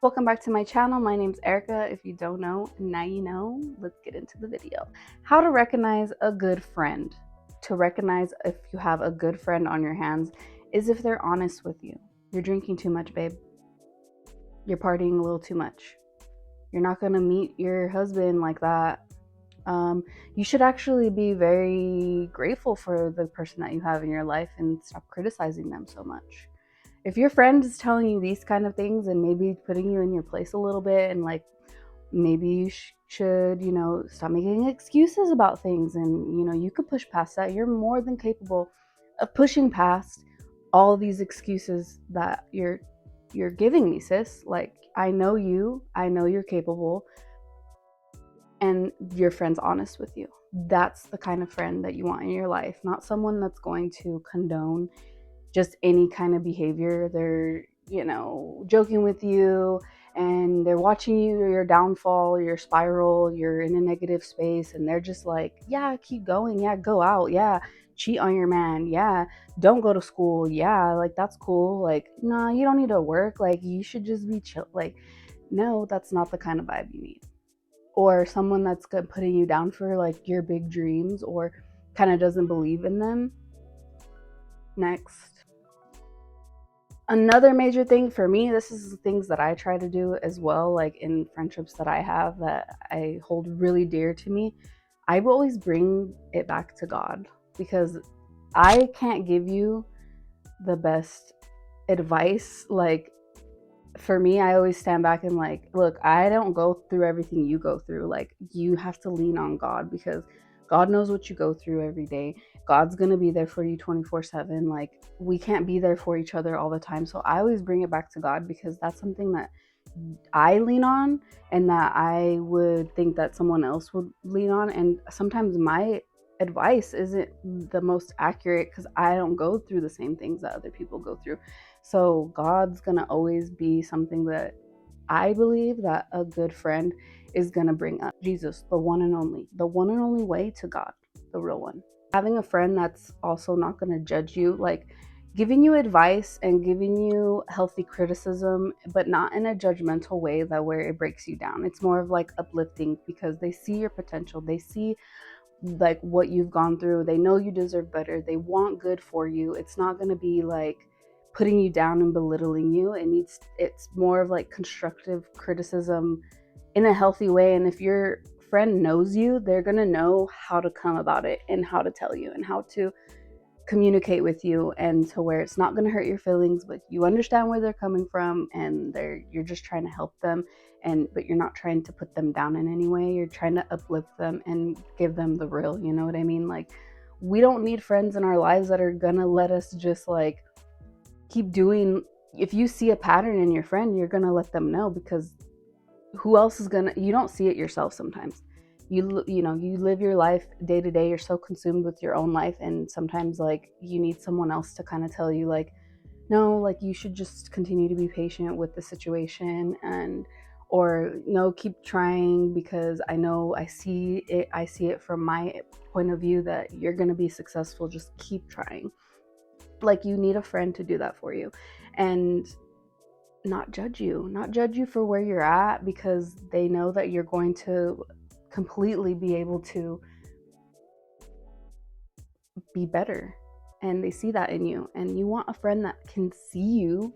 Welcome back to my channel. My name's Erica. If you don't know, now you know. Let's get into the video. How to recognize a good friend. To recognize if you have a good friend on your hands is if they're honest with you. You're drinking too much, babe. You're partying a little too much. You're not going to meet your husband like that. You should actually be very grateful for the person that you have in your life and stop criticizing them so much. If your friend is telling you these kind of things and maybe putting you in your place a little bit, and like maybe you should, stop making excuses about things, and you could push past that. You're more than capable of pushing past all these excuses that you're giving me, sis. Like, I know you, I know you're capable, and your friend's honest with you. That's the kind of friend that you want in your life, not someone that's going to condone just any kind of behavior. They're, joking with you, and they're watching your downfall, your spiral, you're in a negative space, and they're just like, yeah, keep going. Yeah, go out. Yeah, cheat on your man. Yeah, don't go to school. Yeah, like that's cool. Like, nah, you don't need to work. Like, you should just be chill. Like, no, that's not the kind of vibe you need. Or someone that's good putting you down for like your big dreams, or kind of doesn't believe in them. Next. Another major thing for me, this is things that I try to do as well, like in friendships that I have that I hold really dear to me. I will always bring it back to God, because I can't give you the best advice. Like, for me, I always stand back and like, look, I don't go through everything you go through. Like, you have to lean on God, because God knows what you go through every day. God's going to be there for you 24/7. Like, we can't be there for each other all the time. So I always bring it back to God, because that's something that I lean on, and that I would think that someone else would lean on. And sometimes my advice isn't the most accurate, because I don't go through the same things that other people go through. So God's gonna always be something that I believe that a good friend is gonna bring up. Jesus, the one and only way to God, the real one. Having a friend that's also not gonna judge you, like giving you advice and giving you healthy criticism, but not in a judgmental way that where it breaks you down. It's more of like uplifting, because they see your potential. They see like what you've gone through. They know you deserve better. They want good for you. It's not going to be like putting you down and belittling you. It's more of like constructive criticism in a healthy way. And if your friend knows you, they're going to know how to come about it, and how to tell you, and how to communicate with you, and to where it's not going to hurt your feelings, but you understand where they're coming from, and you're just trying to help them, but you're not trying to put them down in any way. You're trying to uplift them and give them the real, you know what I mean? Like, we don't need friends in our lives that are gonna let us just like keep doing. If you see a pattern in your friend, you're gonna let them know, because who else is gonna? You don't see it yourself sometimes. You live your life day to day. You're so consumed with your own life, and sometimes like you need someone else to kind of tell you like, no, like you should just continue to be patient with the situation, and or no, keep trying, because I see it from my point of view that you're going to be successful. Just keep trying. Like, you need a friend to do that for you, and not judge you for where you're at, because they know that you're going to completely be able to be better, and they see that in you. And you want a friend that can see you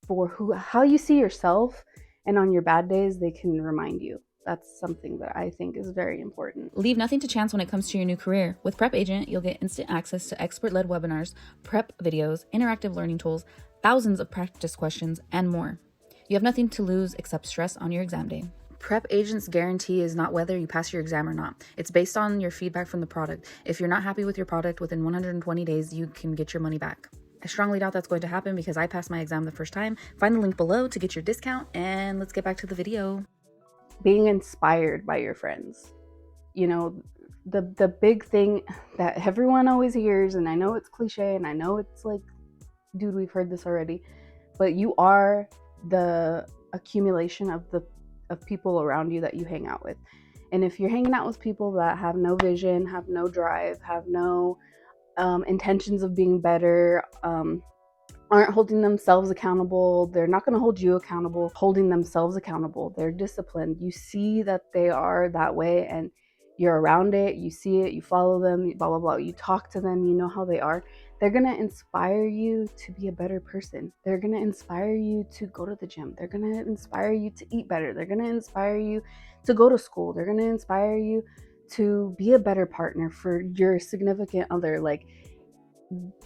for how you see yourself, and on your bad days they can remind you. That's something that I think is very important. Leave nothing to chance when it comes to your new career. With Prep Agent, you'll get instant access to expert-led webinars, prep videos, interactive learning tools, thousands of practice questions, and more. You have nothing to lose except stress on your exam day. Prep Agent's guarantee is not whether you pass your exam or not. It's based on your feedback from the product. If you're not happy with your product, within 120 days, you can get your money back. I strongly doubt that's going to happen, because I passed my exam the first time. Find the link below to get your discount, and let's get back to the video. Being inspired by your friends. The big thing that everyone always hears, and I know it's cliche, and I know it's like, dude, we've heard this already, but you are the accumulation of people around you that you hang out with. And if you're hanging out with people that have no vision, have no drive, have no intentions of being better, aren't holding themselves accountable. They're not going to hold you accountable, holding themselves accountable. They're disciplined. You see that they are that way and you're around it. You see it, you follow them, blah, blah, blah. You talk to them, you know how they are. They're going to inspire you to be a better person. They're going to inspire you to go to the gym. They're going to inspire you to eat better. They're going to inspire you to go to school. They're going to inspire you to be a better partner for your significant other. Like,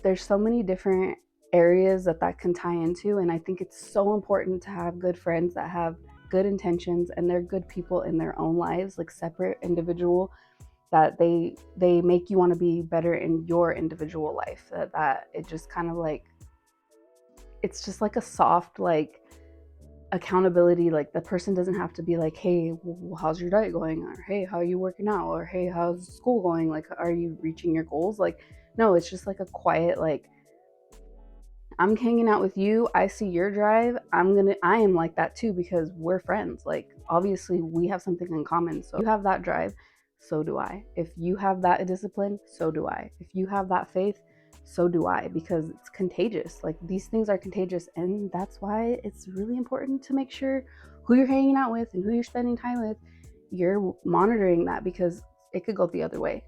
there's so many different areas that can tie into, and I think it's so important to have good friends that have good intentions and they're good people in their own lives, like separate individual, that they make you want to be better in your individual life, that it just kind of like, it's just like a soft like accountability. Like, the person doesn't have to be like, hey, how's your diet going, or hey, how are you working out, or hey, how's school going, like, are you reaching your goals? Like, no, it's just like a quiet like, I'm hanging out with you. I see your drive. I am like that too because we're friends. Like, obviously we have something in common. So you have that drive, so do I. If you have that discipline, so do I. If you have that faith, so do I, because it's contagious. Like, these things are contagious, and that's why it's really important to make sure who you're hanging out with and who you're spending time with, you're monitoring that, because it could go the other way.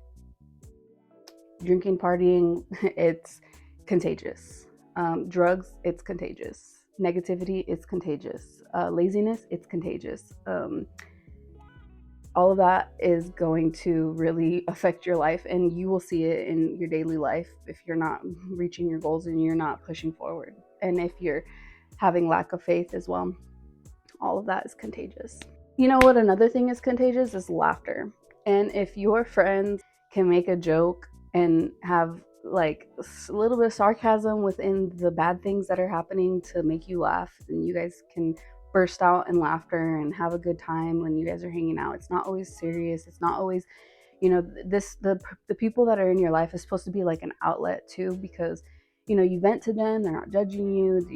Drinking, partying, it's contagious. Drugs, it's contagious. Negativity, it's contagious. Laziness, it's contagious. All of that is going to really affect your life, and you will see it in your daily life if you're not reaching your goals and you're not pushing forward. And if you're having lack of faith as well, all of that is contagious. You know what? Another thing is contagious is laughter. And if your friends can make a joke and have like a little bit of sarcasm within the bad things that are happening to make you laugh, and you guys can burst out in laughter and have a good time when you guys are hanging out. It's not always serious. It's not always, the people that are in your life is supposed to be like an outlet too, because you vent to them, they're not judging you,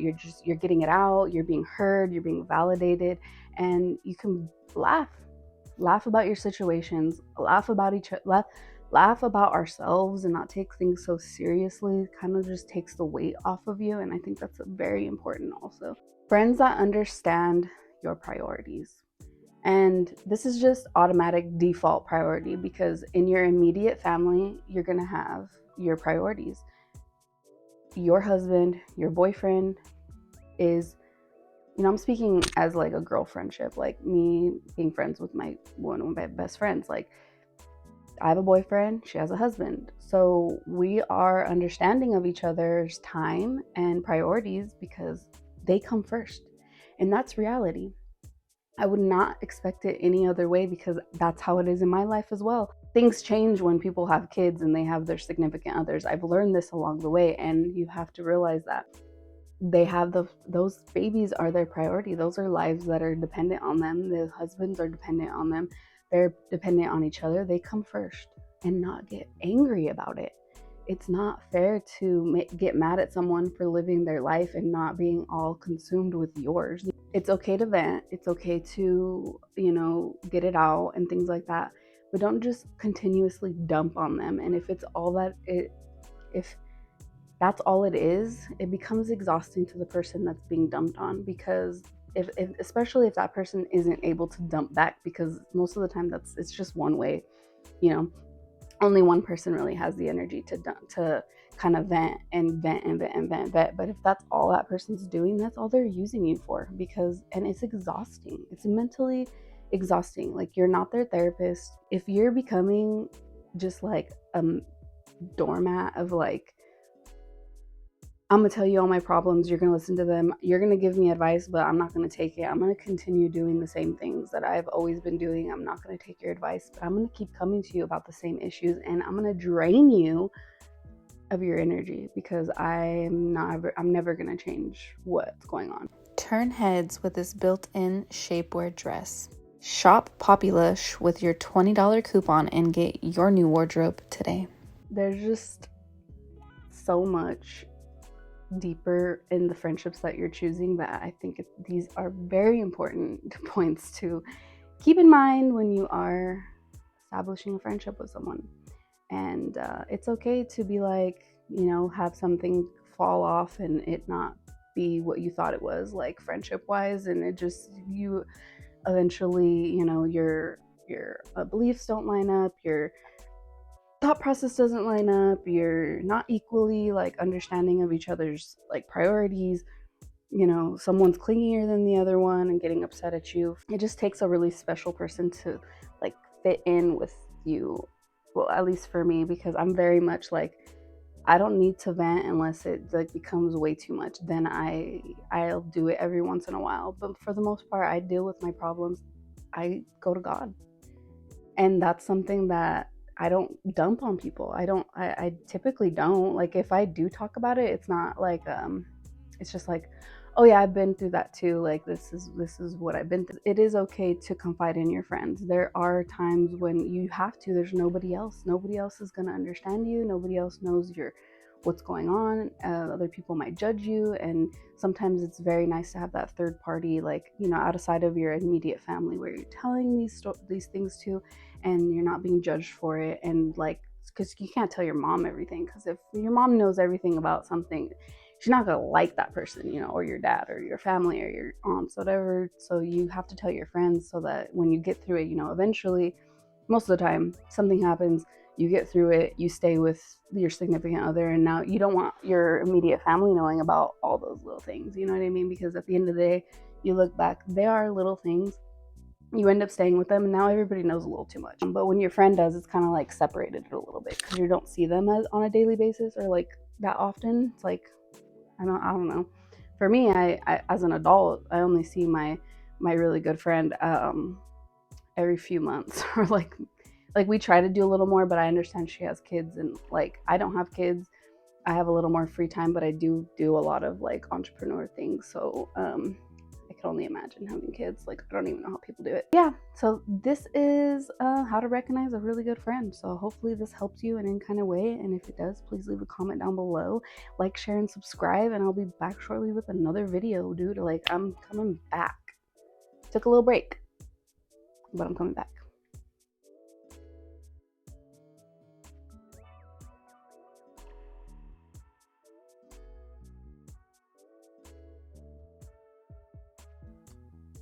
you're getting it out, you're being heard, you're being validated, and you can laugh about your situations, laugh about each other, laugh about ourselves, and not take things so seriously. It kind of just takes the weight off of you, and I think that's very important also. Friends that understand your priorities. And this is just automatic default priority, because in your immediate family, you're going to have your priorities. Your husband, your boyfriend is, I'm speaking as like a girl friendship, like me being friends with one of my best friends. Like, I have a boyfriend, she has a husband. So we are understanding of each other's time and priorities because they come first. And that's reality. I would not expect it any other way, because that's how it is in my life as well. Things change when people have kids and they have their significant others. I've learned this along the way, and you have to realize that they have those babies are their priority. Those are lives that are dependent on them. The husbands are dependent on them. They're dependent on each other. They come first, and not get angry about it. It's not fair to get mad at someone for living their life and not being all consumed with yours. It's okay to vent. It's okay to, get it out and things like that. But don't just continuously dump on them. And if that's all it is, it becomes exhausting to the person that's being dumped on, because especially if that person isn't able to dump back, because most of the time it's just one way, only one person really has the energy to kind of vent and vent and vent and vent. But if that's all that person's doing, that's all they're using you for, and it's exhausting. It's mentally exhausting. Like, you're not their therapist. If you're becoming just like a doormat of like, I'm gonna tell you all my problems, you're gonna listen to them, you're gonna give me advice, but I'm not gonna take it. I'm gonna continue doing the same things that I've always been doing. I'm not gonna take your advice, but I'm gonna keep coming to you about the same issues, and I'm gonna drain you of your energy, because I'm never gonna change what's going on. Turn heads with this built-in shapewear dress. Shop Popilush with your $20 coupon and get your new wardrobe today. There's just so much deeper in the friendships that you're choosing that I think these are very important points to keep in mind when you are establishing a friendship with someone. And it's okay to be like, have something fall off and it not be what you thought it was, like friendship wise, and it just, you eventually, you know, your beliefs don't line up, your thought process doesn't line up, you're not equally like understanding of each other's like priorities, you know, someone's clingier than the other one and getting upset at you. It just takes a really special person to like fit in with you. Well, at least for me, because I'm very much like, I don't need to vent unless it like becomes way too much. Then I'll do it every once in a while. But for the most part, I deal with my problems. I go to God. And that's something that I don't dump on people. I typically don't. Like if I do talk about it, it's not like it's just like, oh yeah, I've been through that too. Like this is what I've been through. It is okay to confide in your friends. There are times when you have to. There's nobody else. Nobody else is going to understand you. Nobody else knows your what's going on. Other people might judge you, and sometimes it's very nice to have that third party, like, you know, outside of your immediate family, where you're telling these things to, and you're not being judged for it. And like, because you can't tell your mom everything, because if your mom knows everything about something, she's not gonna like that person, you know, or your dad or your family or your aunts, whatever. So you have to tell your friends, so that when you get through it, you know, eventually, most of the time, something happens, you get through it, you stay with your significant other, and now you don't want your immediate family knowing about all those little things. You know what I mean? Because at the end of the day, you look back, they are little things. You end up staying with them, and now everybody knows a little too much. But when your friend does, it's kind of like separated a little bit, because you don't see them as on a daily basis or like that often. It's like, I don't know. For me, I as an adult, I only see my really good friend every few months or like we try to do a little more, but I understand she has kids, and like I don't have kids. I have a little more free time, but I do a lot of like entrepreneur things. So I can only imagine having kids. Like I don't even know how people do it. Yeah. So this is how to recognize a really good friend. So hopefully this helps you in any kind of way. And if it does, please leave a comment down below, like, share, and subscribe. And I'll be back shortly with another video, dude. Like I'm coming back. Took a little break, but I'm coming back.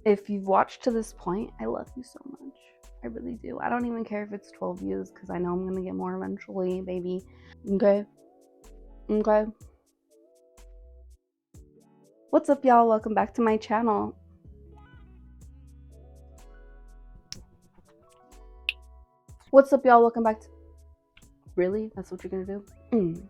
If you've watched to this point, I love you so much. I really do. I don't even care if it's 12 views, because I know I'm going to get more eventually, baby. Okay? Okay. What's up, y'all? Welcome back to my channel. What's up, y'all? Welcome back to... Really? That's what you're going to do?